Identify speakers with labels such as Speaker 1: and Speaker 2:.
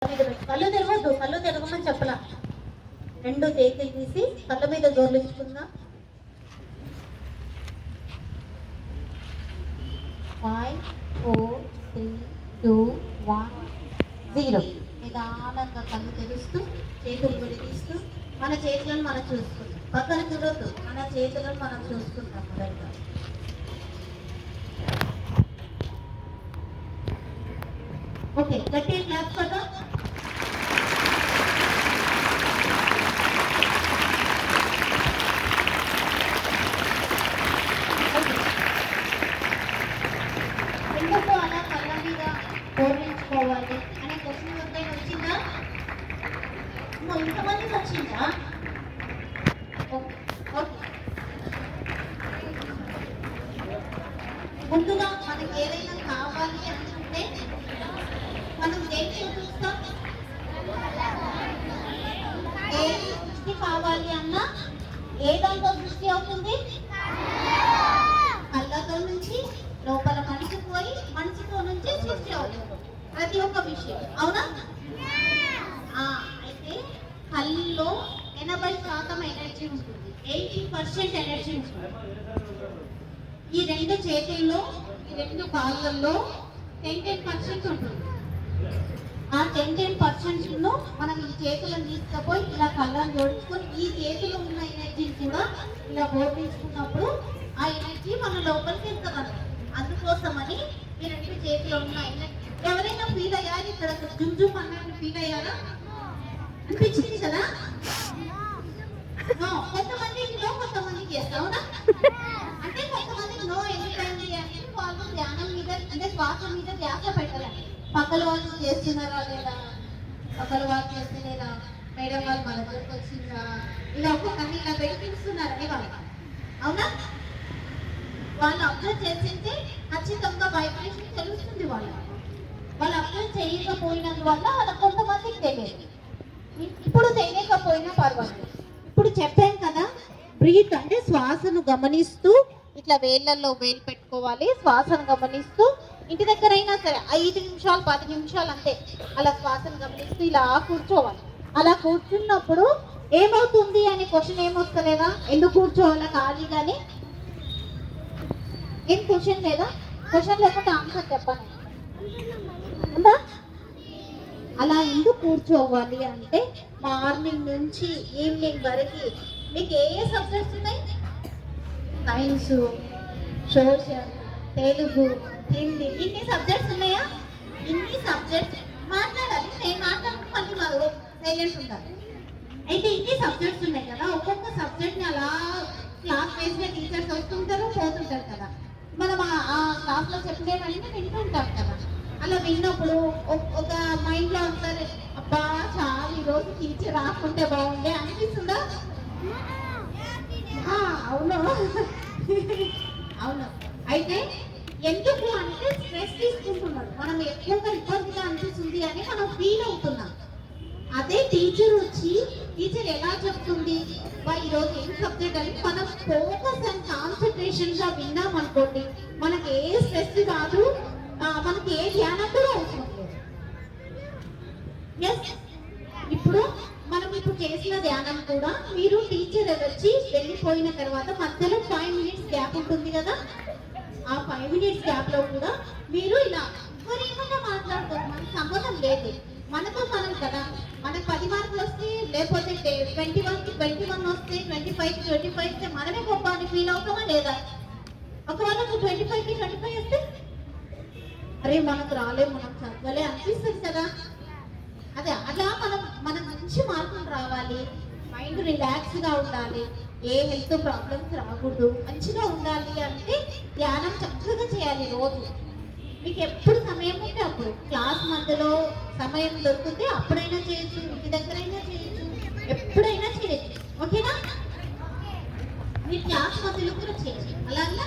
Speaker 1: కళ్ళు తెరవద్దు, కళ్ళు తెరవమని చెప్పలా. రెండు చేతులు తీసి కళ్ళ మీద జోర్లించుకుందాం. 5 4 3 2 1 0. నిదానంగా కళ్ళు తెరుస్తూ చేతులు విడిగిస్తూ మన చేతులను మనం చూసుకుంటాం. పక్కన చూడొద్దు, మన చేతులను మనం చూసుకుంటాం. మొదలుగా ఓకే, గట్టి క్లాప్ కదా. ఎందుకు అలా కళ్ళ మీద బోర్లించుకోవాలి అనే క్వశ్చన్ ఎవరికైనా వచ్చిందా? ఇంతమందికి వచ్చిందా? ముందుగా మనకి ఏదైనా కావాలి అనుకుంటే మనం దేనికి చూస్తాం? ఏ దృష్టి కావాలి అన్నా ఏ దాంతో దృష్టి అవుతుంది? కళ్ళతో నుంచి లోపల మనిషి పోయి మనసుతో నుంచి సృష్టి అవుతుంది. ప్రతి ఒక్క విషయం అవునా? అయితే కళ్ళలో 80% ఎనర్జీ ఉంటుంది, 80% ఎనర్జీ ఉంటుంది. ఈ రెండు చేతుల్లో, ఈ రెండు కాళ్ళల్లో 10% ఉంటుంది. ఆ 10% మనం ఈ చేతులను తీసుకుపోయి ఇలా కళ్ళను జోడించుకొని ఈ చేతిలో ఉన్న ఎనర్జీని కూడా ఇలా బోధించుకున్నప్పుడు ఆ ఎనర్జీ మన లోపలికి వెళ్తుంది. అందుకోసమని ఈ రెండు చేతిలో ఉన్న ఎనర్జీ ఎవరైనా ఫీల్ అయ్యారు? ఇక్కడ జుమ్ జుమ్ అన్నట్టు ఫీల్ అయ్యారా? అనిపించింది కదా? కొంతమందికి నో, కొంతమందికి ఎస్. అవునా? అంటే కొంతమందికి నో ఎందుకండి అంటే వాళ్ళు ధ్యానం మీద అంటే శ్వాస మీద ధ్యాస పెట్టాలి. పక్కల వాళ్ళు చేస్తున్నారా లేదా, పక్కల వాళ్ళు చేస్తలేరా, మేడం వాళ్ళు మన దగ్గరకు వచ్చిందా, ఇలా ఒక్కొక్కరిని ఇలా పెట్టిస్తున్నారని వాళ్ళు. అవునా? వాళ్ళు అబ్జర్వ్ చేసింటే ఖచ్చితంగా వైబ్రేషన్ తెలుస్తుంది. వాళ్ళు అబ్జర్వ్ చేయకపోయినందువల్ల వాళ్ళ కొంతమందికి తెలియదు. ఇప్పుడు తెలియకపోయినా పర్వాలేదు. ఇప్పుడు చెప్పాం కదా, బ్రీత్ అంటే శ్వాసను గమనిస్తూ ఇట్లా వేళ్ళల్లో వేలు పెట్టుకోవాలి. శ్వాసను గమనిస్తూ ఇంటి దగ్గర అయినా సరే 5 నిమిషాలు 10 నిమిషాలు అంతే అలా శ్వాసను గమనిస్తూ ఇలా కూర్చోవాలి. అలా కూర్చున్నప్పుడు ఏమవుతుంది అనే క్వశ్చన్ ఏమొస్తలేదా? ఎందుకు కూర్చోవాలా ఖాళీగాని? ఏం క్వశ్చన్ లేదా? క్వశ్చన్ లేకుండా ఆన్సర్ చెప్పండి. అంతా అలా ఎందుకు కూర్చోవాలి అంటే మార్నింగ్ నుంచి ఈవినింగ్ వరకు మీకు ఏ సబ్జెక్ట్స్ ఉన్నాయి? సైన్స్, సోషల్, తెలుగు, హిందీ, ఇన్ని సబ్జెక్ట్స్ ఉన్నాయా? ఇన్ని సబ్జెక్ట్స్ మాట్లాడాలి. నేను మాట్లాడుతూ మళ్ళీ వాళ్ళు సైలెంట్ ఉంటారు. అయితే ఇన్ని సబ్జెక్ట్స్ ఉన్నాయి కదా, ఒక్కొక్క సబ్జెక్ట్ని అలా క్లాస్ వేసిన టీచర్స్ వస్తుంటారు పోతుంటారు కదా, మనం ఆ క్లాస్లో చెప్పలేమని వింటుంటాం కదా. అలా విన్నప్పుడు ఒక మైండ్లో వస్తారు, అబ్బా చాలా ఈరోజు టీచర్ రాకుంటే బాగుండే అనిపిస్తుందా? అవును అవును. అయితే ఎందుకు అంటే స్ట్రెస్ తీసుకుంటున్నాడు, మనం ఎక్కువగా ఇబ్బందిగా అనిపిస్తుంది అని మనం ఫీల్ అవుతున్నాం. అదే టీచర్ వచ్చి టీచర్ ఎలా చెప్తుంది, ఈరోజు ఏం సబ్జెక్ట్ అని మనం ఫోకస్ అండ్ కాన్సన్ట్రేషన్ గా విన్నాం అనుకోండి, మనకి ఏ స్ట్రెస్ కాదు, మనకి ఏ ధ్యానం కూడా అవసరం లేదు. ఎస్, ఇప్పుడు మనం ఇప్పుడు చేసిన ధ్యానం కూడా మీరు టీచర్ వచ్చి వెళ్ళిపోయిన తర్వాత మధ్యలో 5 minutes గ్యాప్ ఉంటుంది కదా, ఆ 5 minutes గ్యాప్ లో కూడా మీరు ఇలా ఎవరేమన్నా మాట్లాడుకోవాలి, మనకు సంబంధం లేదు. మనతో మనం కదా, మనకు 10 మార్కులు వస్తే లేకపోతే 21కి 21 వస్తే 25కి 25 వస్తే మనమే గొప్ప అని ఫీల్ అవుతామా లేదా? ఒకవేళ 25కి 25 వస్తే అరే మనకు రాలే, మనం చదవలే అనిపిస్తుంది కదా. అదే అలా మన మంచి మార్కులు రావాలి, మైండ్ రిలాక్స్ గా ఉండాలి, ఏ హెల్త్ ప్రాబ్లమ్స్ రాకూడదు, మంచిగా ఉండాలి అంటే ధ్యానం చక్కగా చేయాలి. రోజు మీకు ఎప్పుడు సమయం ఉంటే అప్పుడు, క్లాస్ మధ్యలో సమయం దొరికితే అప్పుడైనా చేయొచ్చు, ఇంటి దగ్గరైనా చేయొచ్చు, ఎప్పుడైనా చేయొచ్చు. ఓకేనా? మీ క్లాస్ మధ్యలో కూడా చేయొచ్చు. అలాగే